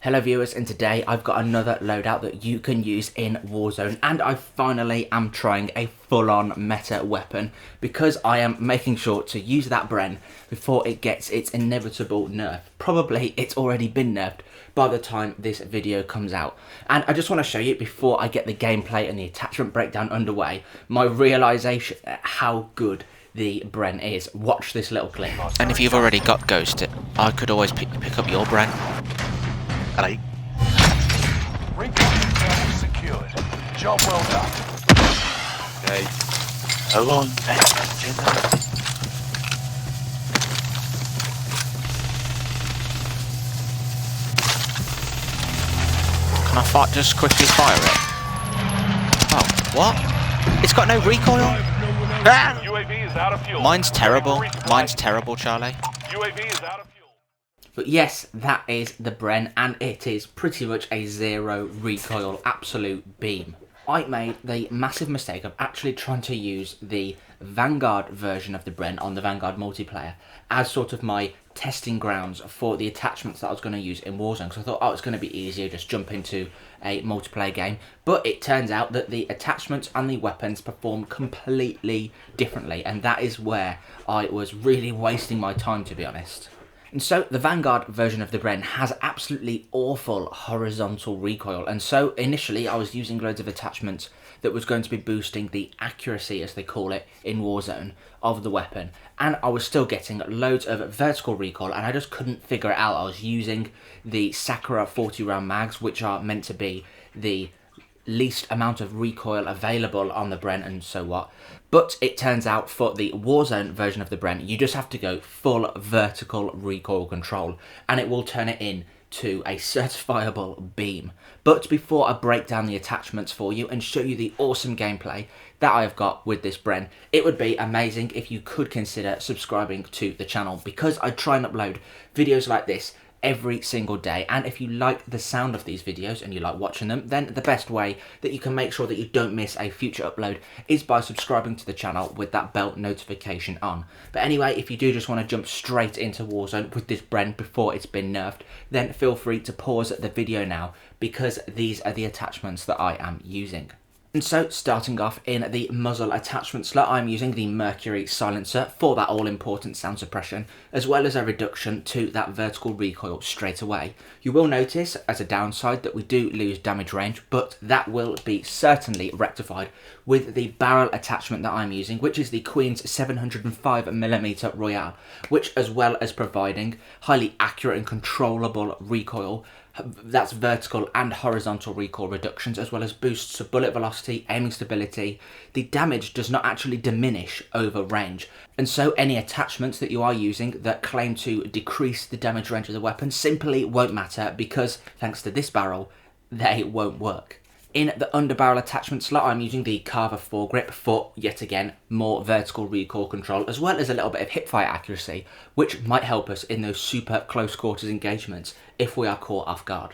Hello viewers, and today I've got another loadout that you can use in Warzone, and I finally am trying a full-on meta weapon because I am making sure to use that BREN before it gets its inevitable nerf. Probably it's already been nerfed by the time this video comes out. And I just want to show you, before I get the gameplay and the attachment breakdown underway, my realisation at how good the BREN is. Watch this little clip. And if you've already got Ghosted, I could always pick up your BREN. Hello. Recoil secured. Job well done. Okay. Hold on. Can I just quickly fire it? Oh, what? It's got no recoil? Ah! UAV is out of fuel. Mine's terrible. Mine's terrible, Charlie. UAV is out of fuel. But yes, that is the BREN, and it is pretty much a zero recoil absolute beam. I made the massive mistake of actually trying to use the Vanguard version of the BREN on the Vanguard multiplayer as sort of my testing grounds for the attachments that I was going to use in Warzone. So I thought, oh, it's going to be easier, just jump into a multiplayer game. But it turns out that the attachments and the weapons perform completely differently, and that is where I was really wasting my time, to be honest. And so the Vanguard version of the BREN has absolutely awful horizontal recoil, and so initially I was using loads of attachments that was going to be boosting the accuracy, as they call it in Warzone, of the weapon, and I was still getting loads of vertical recoil, and I just couldn't figure it out. I was using the Sakura 40 round mags, which are meant to be the least amount of recoil available on the BREN and so what. But it turns out for the Warzone version of the BREN, you just have to go full vertical recoil control and it will turn it into a certifiable beam. But before I break down the attachments for you and show you the awesome gameplay that I've got with this BREN, it would be amazing if you could consider subscribing to the channel, because I try and upload videos like this every single day. And if you like the sound of these videos and you like watching them, then the best way that you can make sure that you don't miss a future upload is by subscribing to the channel with that bell notification on. But anyway, if you do just want to jump straight into Warzone with this BREN before it's been nerfed, then feel free to pause the video now, because these are the attachments that I am using. And so, starting off in the muzzle attachment slot, I'm using the Mercury silencer for that all-important sound suppression, as well as a reduction to that vertical recoil straight away. You will notice, as a downside, that we do lose damage range, but that will be certainly rectified with the barrel attachment that I'm using, which is the Queen's 705mm Royale, which, as well as providing highly accurate and controllable recoil, that's vertical and horizontal recoil reductions, as well as boosts of bullet velocity, aiming stability, the damage does not actually diminish over range. And so any attachments that you are using that claim to decrease the damage range of the weapon simply won't matter, because thanks to this barrel, they won't work. In the underbarrel attachment slot, I'm using the Carver foregrip for, yet again, more vertical recoil control, as well as a little bit of hipfire accuracy, which might help us in those super close quarters engagements if we are caught off guard.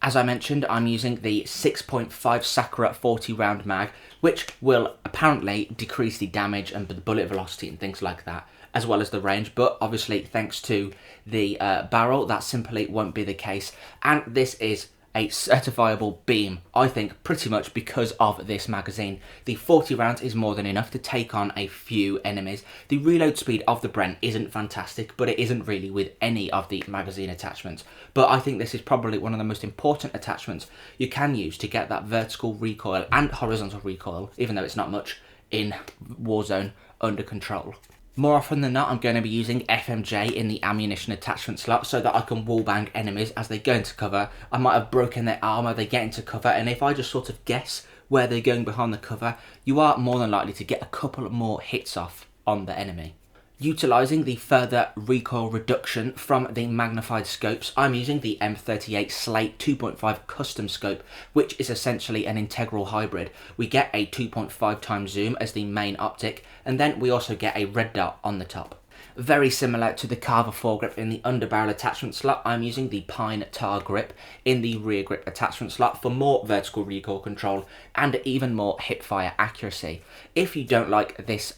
As I mentioned, I'm using the 6.5 Sakura 40 round mag, which will apparently decrease the damage and the bullet velocity and things like that, as well as the range. But obviously, thanks to the barrel, that simply won't be the case. And this is a certifiable beam, I think, pretty much because of this magazine. The 40 rounds is more than enough to take on a few enemies. The reload speed of the BREN isn't fantastic, but it isn't really with any of the magazine attachments. But I think this is probably one of the most important attachments you can use to get that vertical recoil and horizontal recoil, even though it's not much, in Warzone under control. More often than not, I'm going to be using FMJ in the ammunition attachment slot so that I can wallbang enemies as they go into cover. I might have broken their armor, they get into cover, and if I just sort of guess where they're going behind the cover, you are more than likely to get a couple more hits off on the enemy. Utilising the further recoil reduction from the magnified scopes, I'm using the M38 Slate 2.5 custom scope, which is essentially an integral hybrid. We get a 2.5 times zoom as the main optic, and then we also get a red dot on the top. Very similar to the Carver foregrip in the underbarrel attachment slot, I'm using the Pine Tar grip in the rear grip attachment slot for more vertical recoil control and even more hipfire accuracy. If you don't like this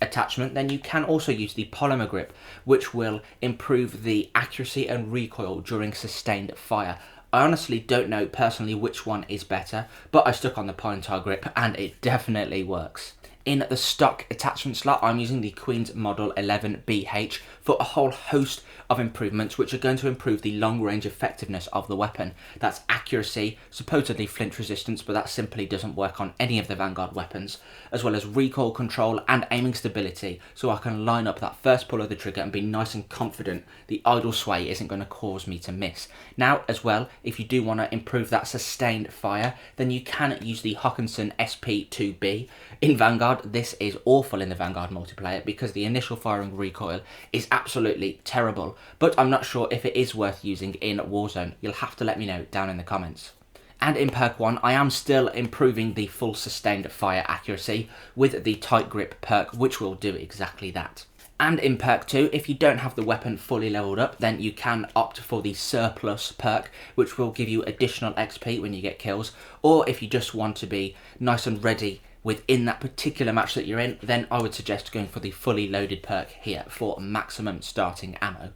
attachment, then you can also use the polymer grip, which will improve the accuracy and recoil during sustained fire. I honestly don't know personally which one is better, but I stuck on the pine tar grip and it definitely works. In the stock attachment slot, I'm using the Queen's Model 11BH for a whole host of improvements which are going to improve the long range effectiveness of the weapon. That's accuracy, supposedly flinch resistance, but that simply doesn't work on any of the Vanguard weapons, as well as recoil control and aiming stability, so I can line up that first pull of the trigger and be nice and confident the idle sway isn't going to cause me to miss. Now, as well, if you do want to improve that sustained fire, then you can use the Hawkinson SP2B. In Vanguard, this is awful in the Vanguard multiplayer because the initial firing recoil is absolutely terrible, but I'm not sure if it is worth using in Warzone. You'll have to let me know down in the comments. And in perk 1, I am still improving the full sustained fire accuracy with the tight grip perk, which will do exactly that. And in perk 2, if you don't have the weapon fully leveled up, then you can opt for the surplus perk, which will give you additional XP when you get kills, or if you just want to be nice and ready within that particular match that you're in, then I would suggest going for the fully loaded perk here for maximum starting ammo.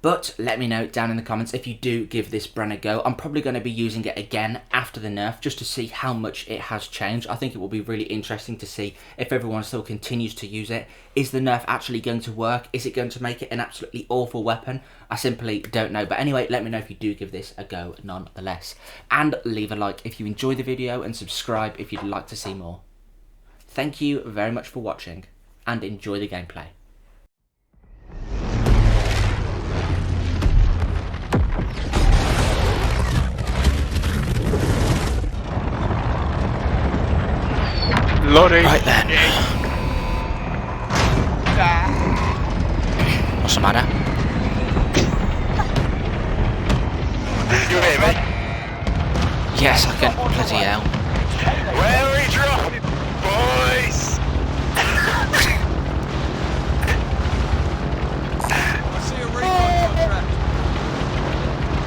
But let me know down in the comments if you do give this BREN a go. I'm probably going to be using it again after the nerf just to see how much it has changed. I think it will be really interesting to see if everyone still continues to use it. Is the nerf actually going to work? Is it going to make it an absolutely awful weapon? I simply don't know. But anyway, let me know if you do give this a go nonetheless. And leave a like if you enjoy the video and subscribe if you'd like to see more. Thank you very much for watching and enjoy the gameplay. Loading. Right then. What's the matter? You hear me? Yes, I can. Bloody hell. Where are we dropping, boys?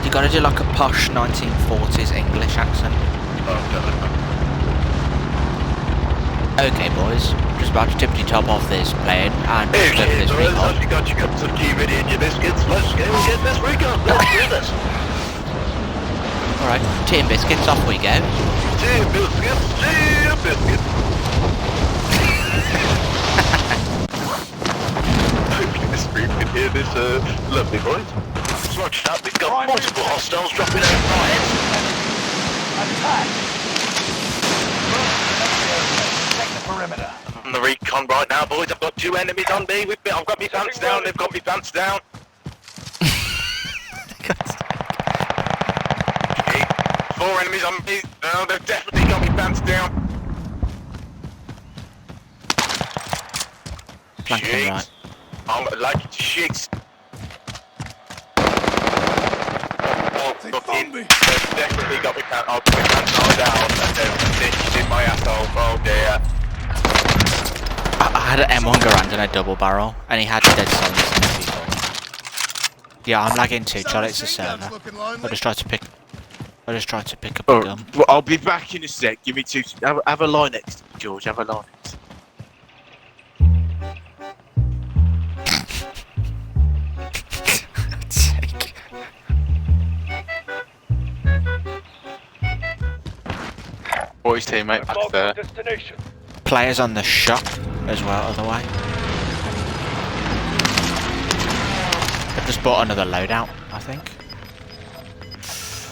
You gotta do like a posh 1940s English accent. Okay, boys, just about to tippity top off this plane and just go for this recon. You got some TV in your biscuits. Let's go and get this recon. Let's do this. Alright, tea and biscuits, off we go. Tea and biscuits. Tea and biscuits. Hopefully this group can hear this lovely voice. Roger that, we've got multiple hostiles dropping over our heads. Attack! Perimeter. I'm on the recon right now, boys. I've got 2 enemies on me. I've got me pants down. They've got me pants down. Okay, 4 enemies on me. No, they've definitely got me pants down. Flanking right. I'm like shit. They've definitely got me pants. I'll put my pants all down and they've stitched in my asshole. Oh dear. I had an M1 Garand and a double barrel, and he had dead silence in the people. Yeah, I'm lagging too, Charlie, it's a server. I just tried to pick up a gun. Well, I'll be back in a sec. Give me 2. Have a line next to me, George. Have a line next. Boys teammate back there. Players on the shop as well, other way. I've just bought another loadout, I think.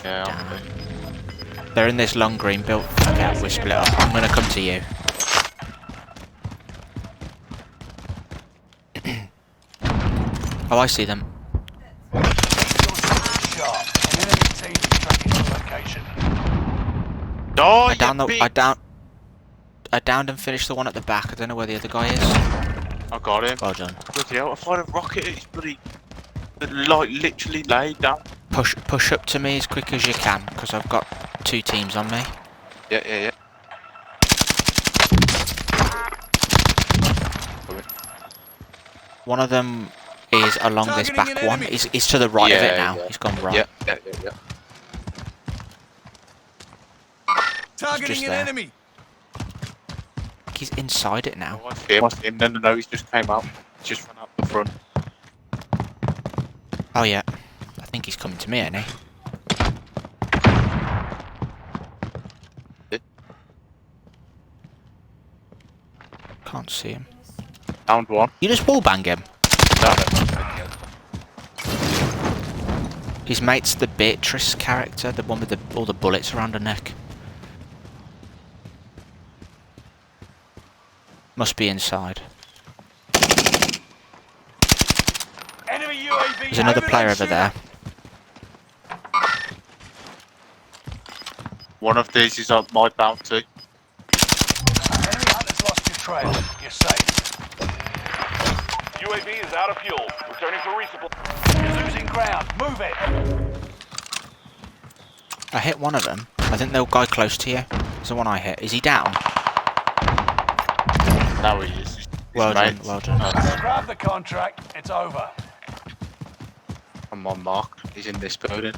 Yeah. Damn. They're in this long green build. Okay, we're split up. I'm gonna come to you. Oh, I see them. Oh, I downed and finished the one at the back. I don't know where the other guy is. I got him. Well done. Bloody hell, I fired a rocket at his bloody... like, literally laid down. Push up to me as quick as you can, because I've got 2 teams on me. Yeah. One of them is along this back one. He's to the right of it now. Yeah. He's gone right. Yeah. Targeting an enemy. he's inside it now. I see him. No, he's just came out. He's just run out the front. Oh yeah. I think he's coming to me, ain't he? Can't see him. Downed one. You just wallbang him. No. His mate's the Beatrice character, the one with all the bullets around her neck. Must be inside. Enemy UAV. There's another player over there. One of these is on my bounty. Enemy hunter's lost your trail. You're safe. UAV is out of fuel. Returning for resupply. You're losing ground. Move it. I hit one of them. I think the guy close to you is the one I hit. Is he down? Now he is. He's Well done, mates. well done. Grab the contract. It's over. I'm on mark. He's in this building.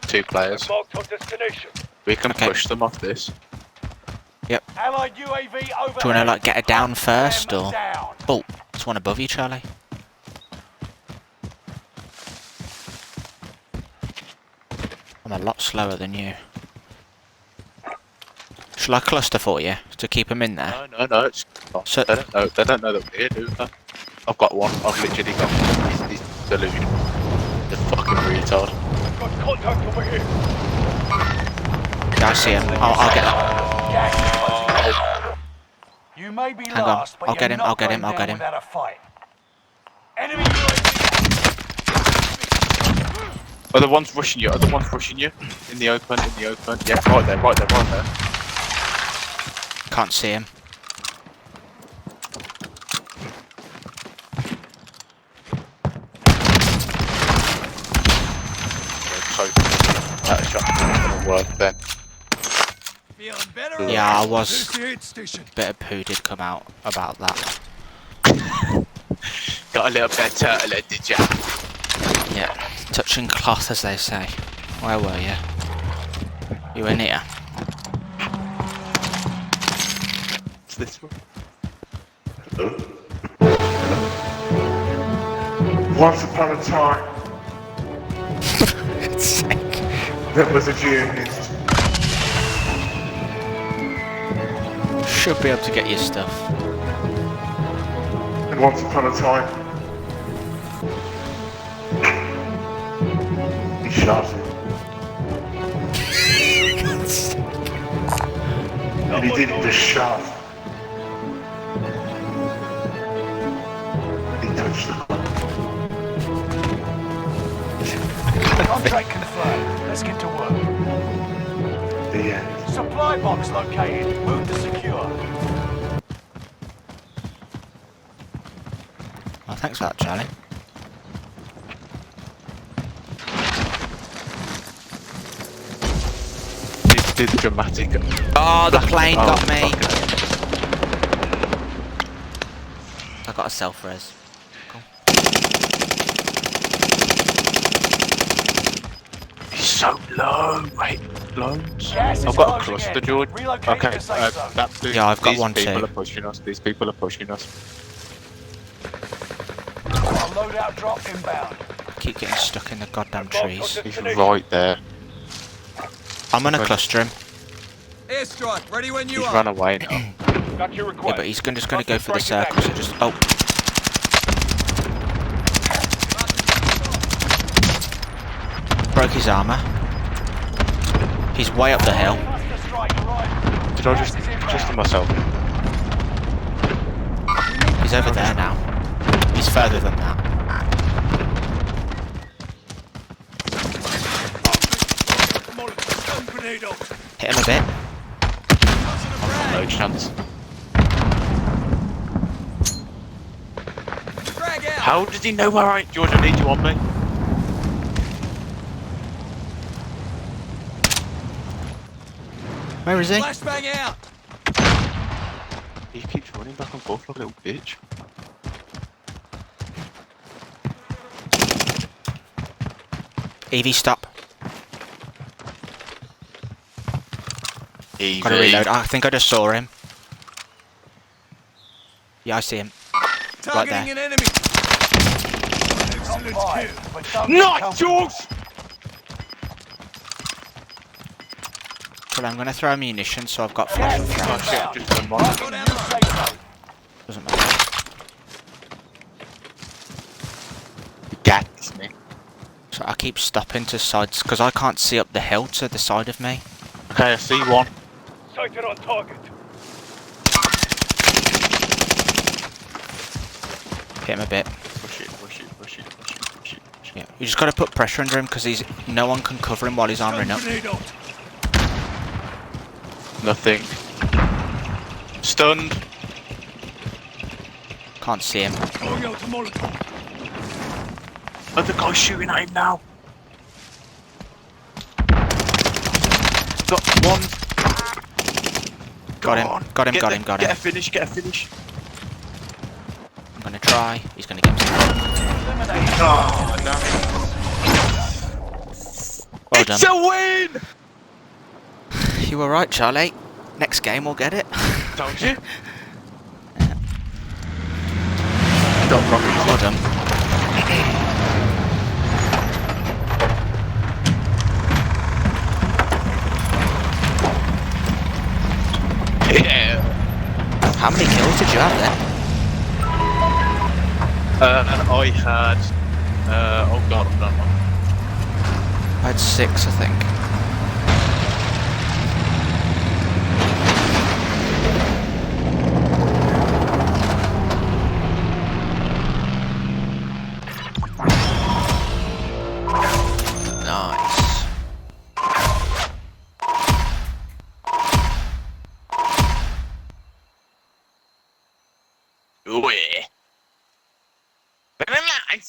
Two players. Marked on destination. We can Okay. push them off this. Allied UAV over. Do you want to like get it down first or? Down. Oh, there's one above you, Charlie. I'm a lot slower than you. Shall I cluster for you to keep him in there? No. It's not. So- They don't know that we're here, do they? I've got one. I've literally got one. He's delusional. The fucking retard. Got contact over here. Yeah, I see him. I'll get him. Gas is closing in. You may be Hang on. last, but I'll you're get him, not I'll get him, going I'll get down him. without a fight. Enemy UAV. Are the ones rushing you? In the open? Yeah, right there. Can't see him. That shot doesn't work then. Feeling better? Yeah, I was. Here's the aid station. Bit of poo did come out about that. Got a little bit of turtle, did ya? Yeah, touching cloth, as they say. Where were you? You in here? It's this one. Once upon a time, there was a genius. Should be able to get your stuff. And once upon a time, he shot him. And he didn't just shot. He touched the ground. Contract confirmed. Let's get to work. The end. Supply box located. Move to secure. Well, thanks for that, Charlie. Did dramatic. Oh, the plane Oh, got me. fucking I got a self-res. He's so low. Wait, loads. Gas is I've got a closing cluster, in. George. Relocate Okay, to safe zone. that's the, Yeah, I've got one These too. people are pushing us. These people are pushing us. Our loadout drop inbound. Keep getting stuck in the goddamn trees. He's right there. I'm gonna cluster him. Airstrike, ready when He's run away now. Got your Yeah, request. but he's just gonna go for the circle, so just... Oh. Broke his armour. He's way up the hill. Did I just to myself? He's over there now. He's further than that. Hit him a bit. No chance. How did he know where George, I need you on me? Where is he? Flashbang out. He keeps running back and forth like a little bitch. Evie, stop. Easy. Gotta reload. I think I just saw him. Yeah, I see him. Right there. an enemy. Nice, Jules! Well, I'm gonna throw ammunition, so I've got flash and Oh frag. shit, just one more. Doesn't matter. Gats me. So I keep stopping to sides because I can't see up the hill to the side of me. Okay, I see one. Sighted on target. Hit him a bit. Push it, push it, push it, push it, push it. Push it. Yeah, you just gotta put pressure under him because no one can cover him while he's armoring up. Grenade out. Nothing. Stunned. Can't see him. Throwing out a Molotov. Oh, the guy's shooting at him now. Got one. Got him. on. Got him. Get Got the- him. Got Get him. a finish, get a finish. I'm gonna try. He's gonna get me. Oh, no. Well done. It's a win! You were right, Charlie. Next game we'll get it. Told you. Got rockets. Well done. Yeah. How many kills did you have then? And I had. Oh god, I don't know. I had 6, I think.